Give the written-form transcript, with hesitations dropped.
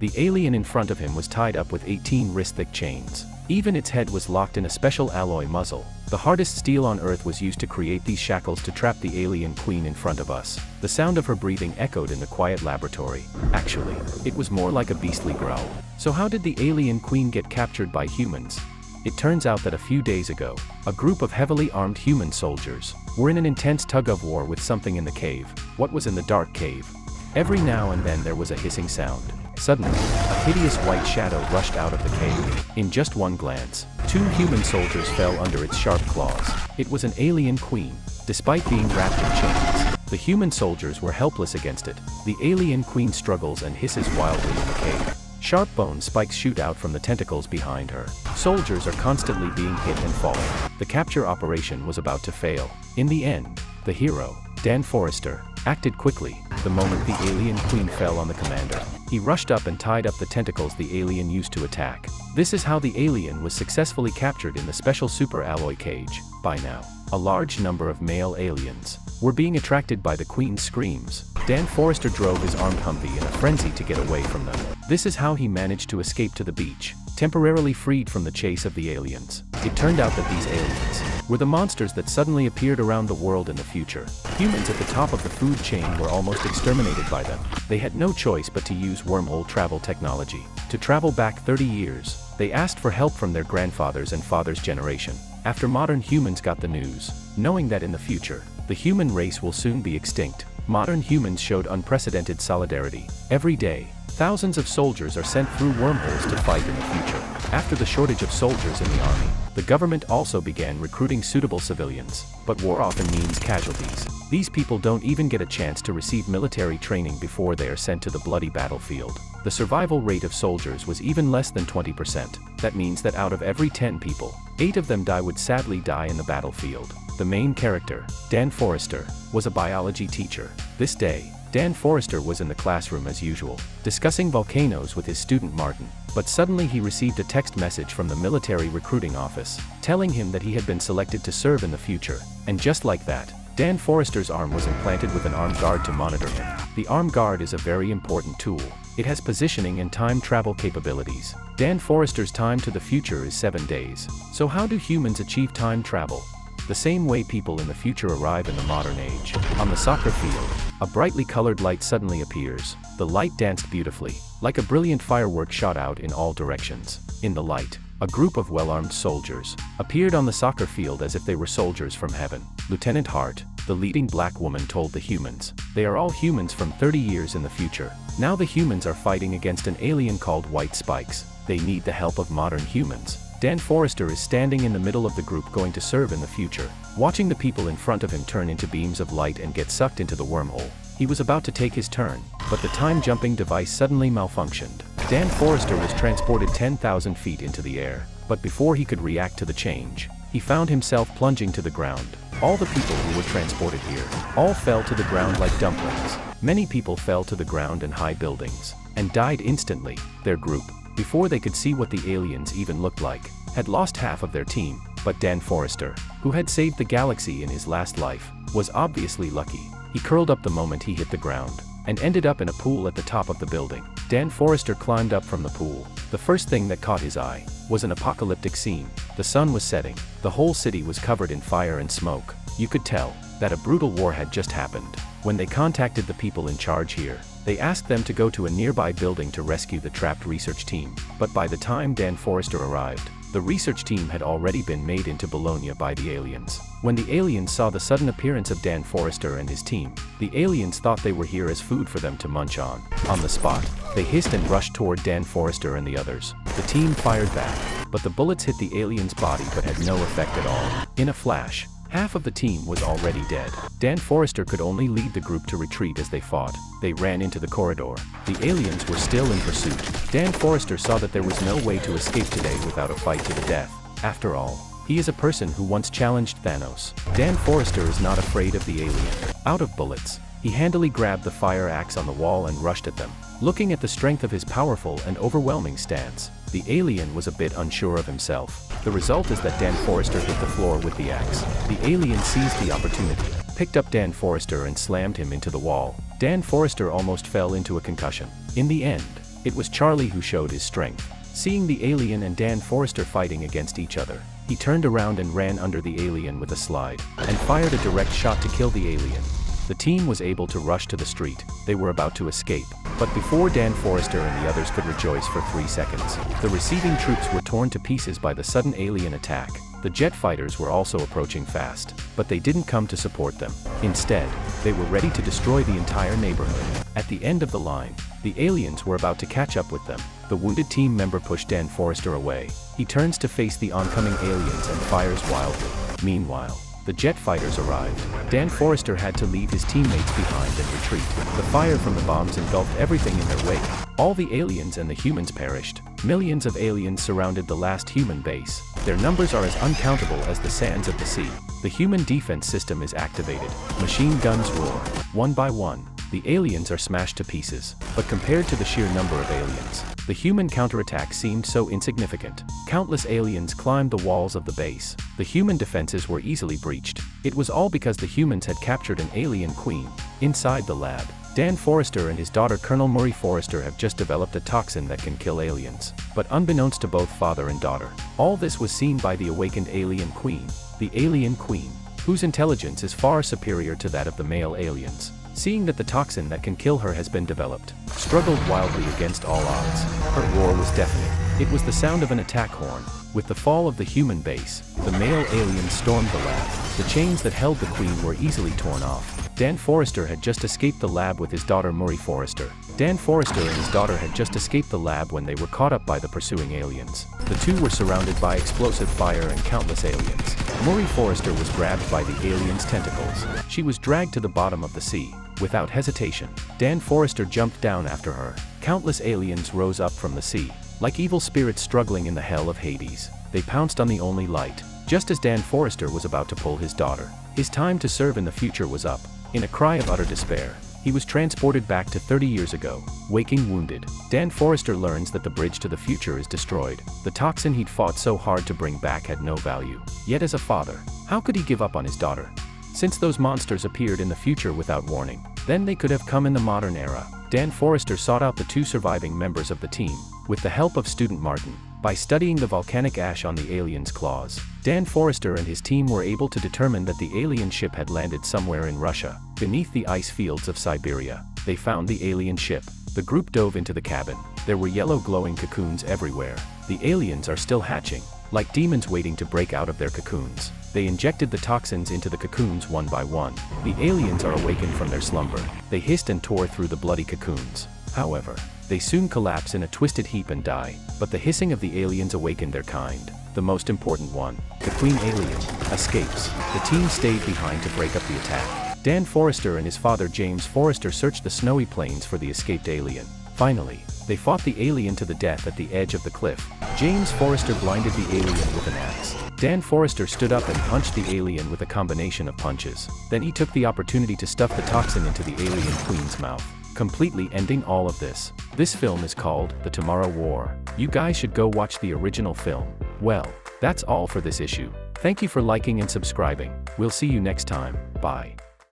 The alien in front of him was tied up with 18 wrist-thick chains. Even its head was locked in a special alloy muzzle. The hardest steel on Earth was used to create these shackles to trap the alien queen in front of us. The sound of her breathing echoed in the quiet laboratory. Actually, it was more like a beastly growl. So how did the alien queen get captured by humans? It turns out that a few days ago, a group of heavily armed human soldiers were in an intense tug-of-war with something in the cave. What was in the dark cave? Every now and then there was a hissing sound. Suddenly, a hideous white shadow rushed out of the cave. In just one glance, 2 human soldiers fell under its sharp claws. It was an alien queen. Despite being wrapped in chains, the human soldiers were helpless against it. The alien queen struggles and hisses wildly in the cave. Sharp bone spikes shoot out from the tentacles behind her. Soldiers are constantly being hit and falling. The capture operation was about to fail. In the end, the hero, Dan Forrester, acted quickly. The moment the alien queen fell on the commander, he rushed up and tied up the tentacles the alien used to attack. This is how the alien was successfully captured in the special super alloy cage. By now, a large number of male aliens were being attracted by the queen's screams. Dan Forrester drove his armed Humvee in a frenzy to get away from them. This is how he managed to escape to the beach, temporarily freed from the chase of the aliens. It turned out that these aliens were the monsters that suddenly appeared around the world in the future. Humans at the top of the food chain were almost exterminated by them. They had no choice but to use wormhole travel technology. To travel back 30 years, they asked for help from their grandfathers and fathers' generation. After modern humans got the news, knowing that in the future, the human race will soon be extinct, modern humans showed unprecedented solidarity. Every day, thousands of soldiers are sent through wormholes to fight in the future. After the shortage of soldiers in the army, the government also began recruiting suitable civilians. But war often means casualties. These people don't even get a chance to receive military training before they are sent to the bloody battlefield. The survival rate of soldiers was even less than 20%. That means that out of every 10 people, 8 of them would sadly die in the battlefield. The main character, Dan Forrester, was a biology teacher. This day, Dan Forrester was in the classroom as usual, discussing volcanoes with his student Martin. But suddenly he received a text message from the military recruiting office, telling him that he had been selected to serve in the future. And just like that, Dan Forrester's arm was implanted with an armed guard to monitor him. The armed guard is a very important tool. It has positioning and time travel capabilities. Dan Forrester's time to the future is 7 days. So how do humans achieve time travel? The same way people in the future arrive in the modern age. On the soccer field, a brightly colored light suddenly appears. The light danced beautifully, like a brilliant firework shot out in all directions. In the light, a group of well-armed soldiers appeared on the soccer field as if they were soldiers from heaven. Lieutenant Hart, the leading black woman, told the humans, they are all humans from 30 years in the future. Now the humans are fighting against an alien called White Spikes. They need the help of modern humans. Dan Forrester is standing in the middle of the group going to serve in the future, watching the people in front of him turn into beams of light and get sucked into the wormhole. He was about to take his turn, but the time-jumping device suddenly malfunctioned. Dan Forrester was transported 10,000 feet into the air, but before he could react to the change, he found himself plunging to the ground. All the people who were transported here, all fell to the ground like dumplings. Many people fell to the ground in high buildings, and died instantly. Their group, before they could see what the aliens even looked like, had lost half of their team. But Dan Forrester, who had saved the galaxy in his last life, was obviously lucky. He curled up the moment he hit the ground, and ended up in a pool at the top of the building. Dan Forrester climbed up from the pool. The first thing that caught his eye was an apocalyptic scene. The sun was setting. The whole city was covered in fire and smoke. You could tell that a brutal war had just happened. When they contacted the people in charge here, they asked them to go to a nearby building to rescue the trapped research team. But by the time Dan Forrester arrived, the research team had already been made into Bologna by the aliens. When the aliens saw the sudden appearance of Dan Forrester and his team, the aliens thought they were here as food for them to munch on. On the spot, they hissed and rushed toward Dan Forrester and the others. The team fired back, but the bullets hit the alien's body but had no effect at all. In a flash, half of the team was already dead. Dan Forrester could only lead the group to retreat as they fought. They ran into the corridor. The aliens were still in pursuit. Dan Forrester saw that there was no way to escape today without a fight to the death. After all, he is a person who once challenged Thanos. Dan Forrester is not afraid of the alien. Out of bullets, he handily grabbed the fire axe on the wall and rushed at them. Looking at the strength of his powerful and overwhelming stance, the alien was a bit unsure of himself. The result is that Dan Forrester hit the floor with the axe. The alien seized the opportunity, picked up Dan Forrester and slammed him into the wall. Dan Forrester almost fell into a concussion. In the end, It was Charlie who showed his strength. Seeing the alien and Dan Forrester fighting against each other, he turned around and ran under the alien with a slide, and fired a direct shot to kill the alien. The team was able to rush to the street. They were about to escape. But before Dan Forrester and the others could rejoice for 3 seconds, the receiving troops were torn to pieces by the sudden alien attack. The jet fighters were also approaching fast, but they didn't come to support them. Instead, they were ready to destroy the entire neighborhood. At the end of the line, the aliens were about to catch up with them. The wounded team member pushed Dan Forrester away. He turns to face the oncoming aliens and fires wildly. Meanwhile, the jet fighters arrived. Dan Forrester had to leave his teammates behind and retreat. The fire from the bombs engulfed everything in their wake. All the aliens and the humans perished. Millions of aliens surrounded the last human base. Their numbers are as uncountable as the sands of the sea. The human defense system is activated. Machine guns roar. One by one, the aliens are smashed to pieces. But compared to the sheer number of aliens, the human counterattack seemed so insignificant. Countless aliens climbed the walls of the base. The human defenses were easily breached. It was all because the humans had captured an alien queen. Inside the lab, Dan Forrester and his daughter Colonel Murray Forrester have just developed a toxin that can kill aliens. But unbeknownst to both father and daughter, all this was seen by the awakened alien queen. The alien queen, whose intelligence is far superior to that of the male aliens, seeing that the toxin that can kill her has been developed, struggled wildly against all odds. Her roar was deafening. It was the sound of an attack horn. With the fall of the human base, the male aliens stormed the lab. The chains that held the queen were easily torn off. Dan Forrester had just escaped the lab with his daughter Murray Forrester. Dan Forrester and his daughter had just escaped the lab when they were caught up by the pursuing aliens. The two were surrounded by explosive fire and countless aliens. Murray Forrester was grabbed by the aliens' tentacles. She was dragged to the bottom of the sea. Without hesitation, Dan Forrester jumped down after her. Countless aliens rose up from the sea. Like evil spirits struggling in the hell of Hades, they pounced on the only light. Just as Dan Forrester was about to pull his daughter, his time to serve in the future was up. In a cry of utter despair, he was transported back to 30 years ago. Waking wounded, Dan Forrester learns that the bridge to the future is destroyed. The toxin he'd fought so hard to bring back had no value. Yet as a father, how could he give up on his daughter? Since those monsters appeared in the future without warning, then they could have come in the modern era. Dan Forrester sought out the 2 surviving members of the team. With the help of Student Martin, by studying the volcanic ash on the aliens' claws, Dan Forrester and his team were able to determine that the alien ship had landed somewhere in Russia, beneath the ice fields of Siberia. They found the alien ship. The group dove into the cabin. There were yellow glowing cocoons everywhere. The aliens are still hatching, like demons waiting to break out of their cocoons. They injected the toxins into the cocoons one by one. The aliens are awakened from their slumber. They hissed and tore through the bloody cocoons. However, they soon collapse in a twisted heap and die. But the hissing of the aliens awakened their kind. The most important one, the queen alien, escapes. The team stayed behind to break up the attack. Dan Forrester and his father James Forrester searched the snowy plains for the escaped alien. Finally, they fought the alien to the death at the edge of the cliff. James Forrester blinded the alien with an axe. Dan Forrester stood up and punched the alien with a combination of punches. Then he took the opportunity to stuff the toxin into the alien queen's mouth, completely ending all of this. This film is called The Tomorrow War. You guys should go watch the original film. Well, that's all for this issue. Thank you for liking and subscribing. We'll see you next time. Bye.